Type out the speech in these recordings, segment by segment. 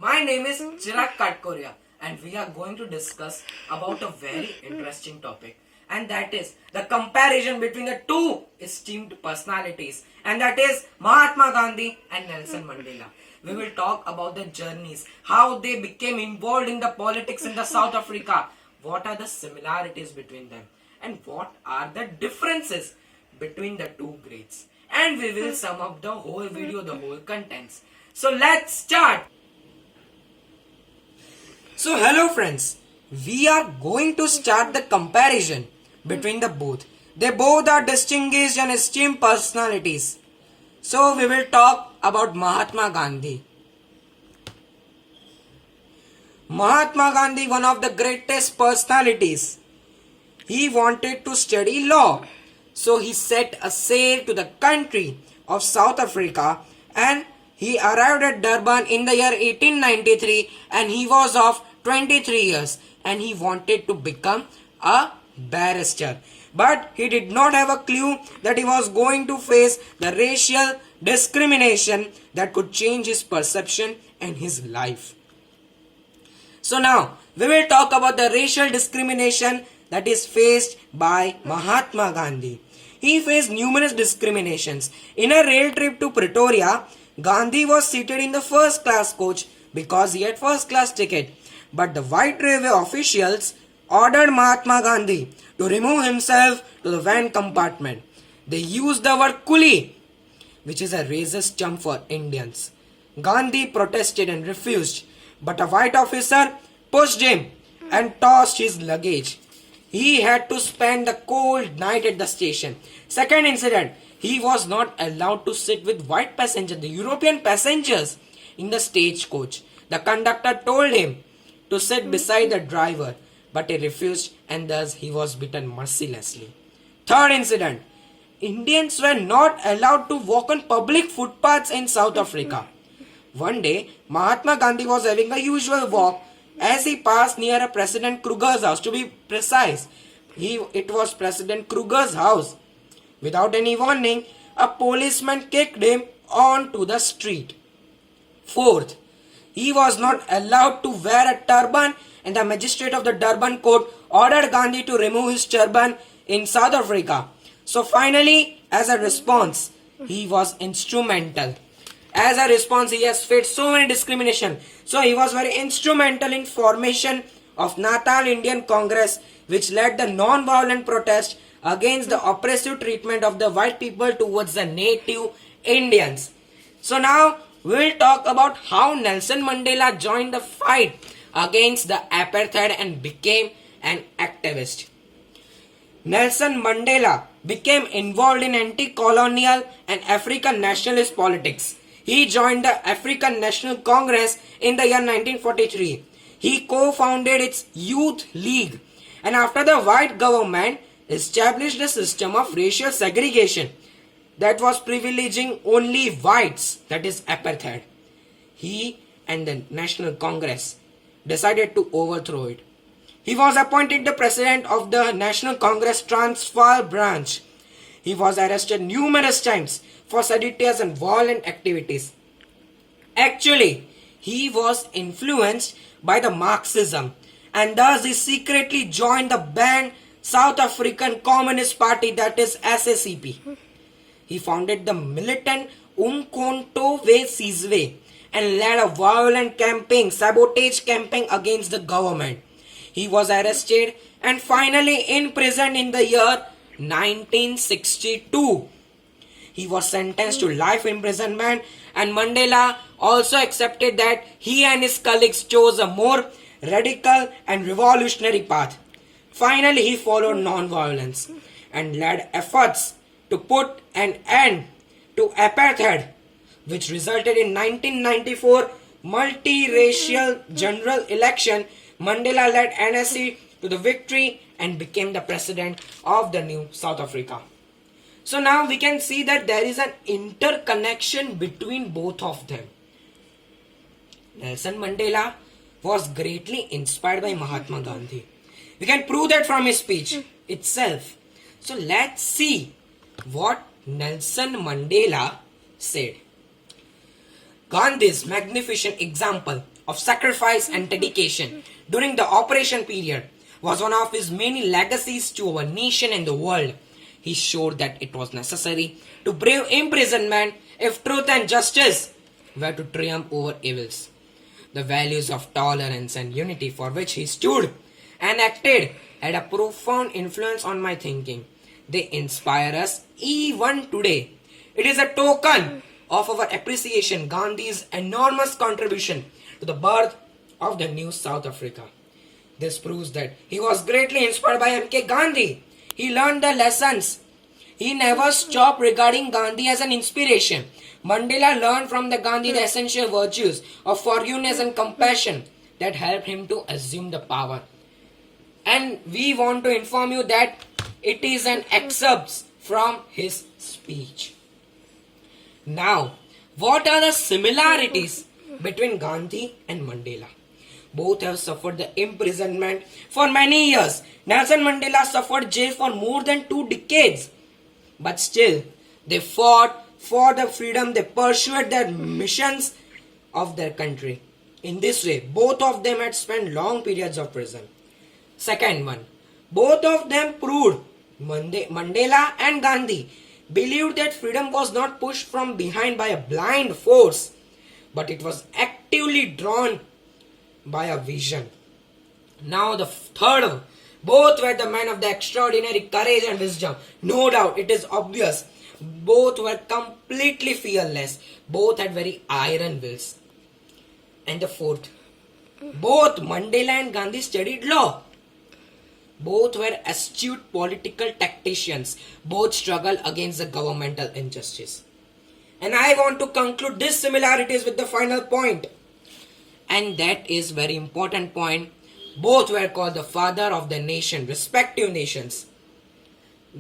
My name is Chirag Katkoria and we are going to discuss about a very interesting topic, and that is the comparison between the two esteemed personalities, and that is Mahatma Gandhi and Nelson Mandela. We will talk about the journeys, how they became involved in the politics in the South Africa, what are the similarities between them, and what are the differences between the two greats. And we will sum up the whole video, the whole contents. So let's start. So hello friends, we are going to start the comparison between the both. They both are distinguished and esteemed personalities. So we will talk about Mahatma Gandhi. Mahatma Gandhi, one of the greatest personalities. He wanted to study law. So he set a sail to the country of South Africa and he arrived at Durban in the year 1893 and he was of 23 years and he wanted to become a barrister. But he did not have a clue that he was going to face the racial discrimination that could change his perception and his life. So now we will talk about the racial discrimination that is faced by Mahatma Gandhi. He faced numerous discriminations. In a rail trip to Pretoria, Gandhi was seated in the first class coach because he had first class ticket. But the white railway officials ordered Mahatma Gandhi to remove himself to the van compartment. They used the word coolie, which is a racist term for Indians. Gandhi protested and refused, but a white officer pushed him and tossed his luggage. He had to spend the cold night at the station. Second incident, he was not allowed to sit with white passengers, the European passengers, in the stagecoach. The conductor told him to sit beside the driver, but he refused and thus he was beaten mercilessly. Third incident, Indians were not allowed to walk on public footpaths in South Africa. One day, Mahatma Gandhi was having a usual walk as he passed near a President Kruger's house. To be precise, it was President Kruger's house. Without any warning, a policeman kicked him onto the street. Fourth, he was not allowed to wear a turban and the magistrate of the Durban court ordered Gandhi to remove his turban in South Africa. So finally, as a response, he was instrumental. As a response, he has faced so many discrimination. So he was very instrumental in formation of Natal Indian Congress, which led the non-violent protest against the oppressive treatment of the white people towards the native Indians. So now we will talk about how Nelson Mandela joined the fight against the apartheid and became an activist. Nelson Mandela became involved in anti-colonial and African nationalist politics. He joined the African National Congress in the year 1943. He co-founded its Youth League and after the white government established a system of racial segregation that was privileging only whites, that is apartheid. He and the National Congress decided to overthrow it. He was appointed the president of the National Congress Transvaal branch. He was arrested numerous times for seditious and violent activities. Actually, he was influenced by the Marxism and thus he secretly joined the banned South African Communist Party, that is SACP. He founded the militant Umkhonto we Sizwe and led a violent campaign, sabotage campaign against the government. He was arrested and finally imprisoned in the year 1962. He was sentenced to life imprisonment and Mandela also accepted that he and his colleagues chose a more radical and revolutionary path. Finally, he followed non-violence and led efforts to put an end to apartheid, which resulted in 1994 multiracial general election. Mandela led NSC to the victory and became the president of the new South Africa. So now we can see that there is an interconnection between both of them. Nelson Mandela was greatly inspired by Mahatma Gandhi. We can prove that from his speech itself. So let's see what Nelson Mandela said. Gandhi's magnificent example of sacrifice and dedication during the operation period was one of his many legacies to our nation and the world. He showed that it was necessary to brave imprisonment if truth and justice were to triumph over evils. The values of tolerance and unity for which he stood and acted had a profound influence on my thinking. They inspire us even today. It is a token of our appreciation Gandhi's enormous contribution to the birth of the new South Africa. This proves that he was greatly inspired by M.K. Gandhi. He learned the lessons. He never stopped regarding Gandhi as an inspiration. Mandela learned from the Gandhi the essential virtues of forgiveness and compassion that helped him to assume the power. And we want to inform you that it is an excerpt from his speech. Now, what are the similarities between Gandhi and Mandela? Both have suffered the imprisonment for many years. Nelson Mandela suffered jail for more than 2 decades. But still, they fought for the freedom. They pursued their missions of their country. In this way, both of them had spent long periods of prison. Second one, both of them proved Mandela and Gandhi believed that freedom was not pushed from behind by a blind force, but it was actively drawn by a vision. Now the third one, both were the men of the extraordinary courage and wisdom. No doubt, it is obvious. Both were completely fearless. Both had very iron wills. And the fourth, both Mandela and Gandhi studied law. Both were astute political tacticians. Both struggled against the governmental injustice. And I want to conclude these similarities with the final point. And that is very important point. Both were called the father of the nation, respective nations.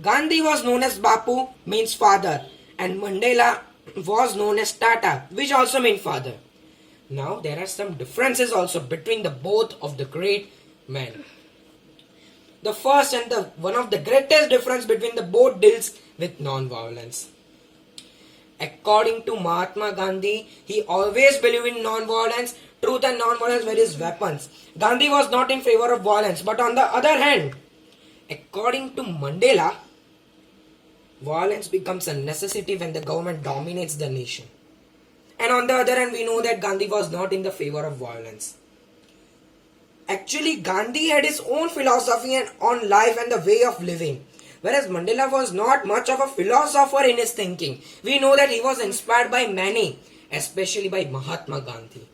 Gandhi was known as Bapu, means father, and Mandela was known as Tata, which also means father. Now there are some differences also between the both of the great men. The first and the one of the greatest difference between the both deals with non-violence. According to Mahatma Gandhi, he always believed in non-violence. Truth and non-violence were his weapons. Gandhi was not in favor of violence. But on the other hand, according to Mandela, violence becomes a necessity when the government dominates the nation. And on the other hand, we know that Gandhi was not in the favor of violence. Actually, Gandhi had his own philosophy on life and the way of living. Whereas Mandela was not much of a philosopher in his thinking. We know that he was inspired by many, especially by Mahatma Gandhi.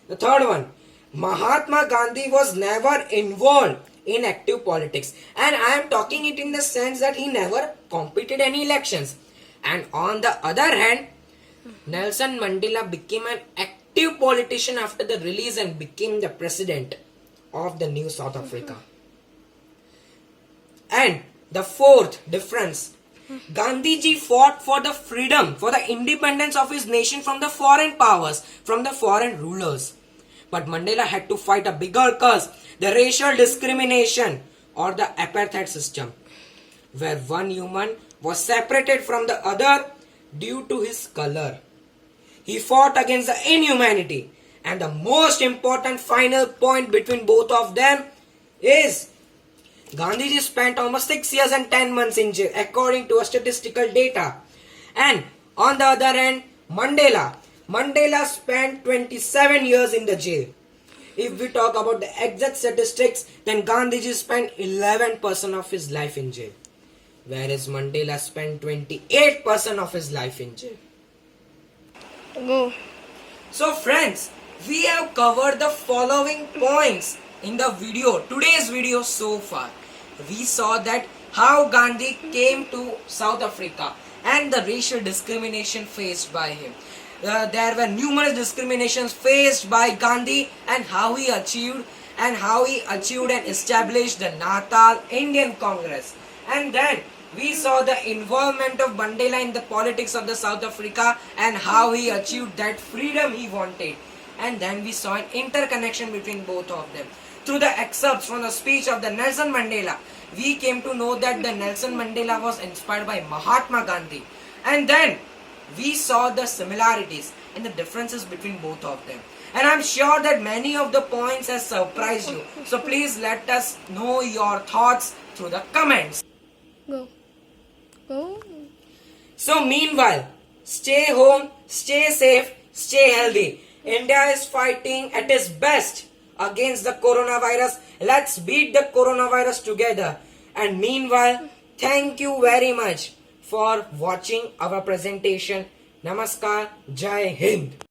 The third one, Mahatma Gandhi was never involved in active politics. And I am talking it in the sense that he never competed any elections. And on the other hand, Nelson Mandela became an active politician after the release and became the president of the new South Africa. And the fourth difference, Gandhiji fought for the freedom, for the independence of his nation from the foreign powers, from the foreign rulers. But Mandela had to fight a bigger cause, the racial discrimination or the apartheid system, where one human was separated from the other due to his color. He fought against the inhumanity. And the most important final point between both of them is Gandhiji spent almost 6 years and 10 months in jail according to a statistical data. And on the other hand, Mandela spent 27 years in the jail. If we talk about the exact statistics, then Gandhiji spent 11% of his life in jail. Whereas Mandela spent 28% of his life in jail. Go. So friends, we have covered the following points in the video, today's video so far. We saw that how Gandhi came to South Africa and the racial discrimination faced by him. There were numerous discriminations faced by Gandhi and how he achieved and established the Natal Indian Congress. And then we saw the involvement of Mandela in the politics of the South Africa and how he achieved that freedom he wanted. And then we saw an interconnection between both of them. Through the excerpts from the speech of the Nelson Mandela, we came to know that the Nelson Mandela was inspired by Mahatma Gandhi. And then we saw the similarities and the differences between both of them. And I'm sure that many of the points has surprised you. So please let us know your thoughts through the comments. Go. Go. So meanwhile, stay home, stay safe, stay healthy. India is fighting at its best against the coronavirus. Let's beat the coronavirus together. And meanwhile, thank you very much for watching our presentation. Namaskar, Jai Hind.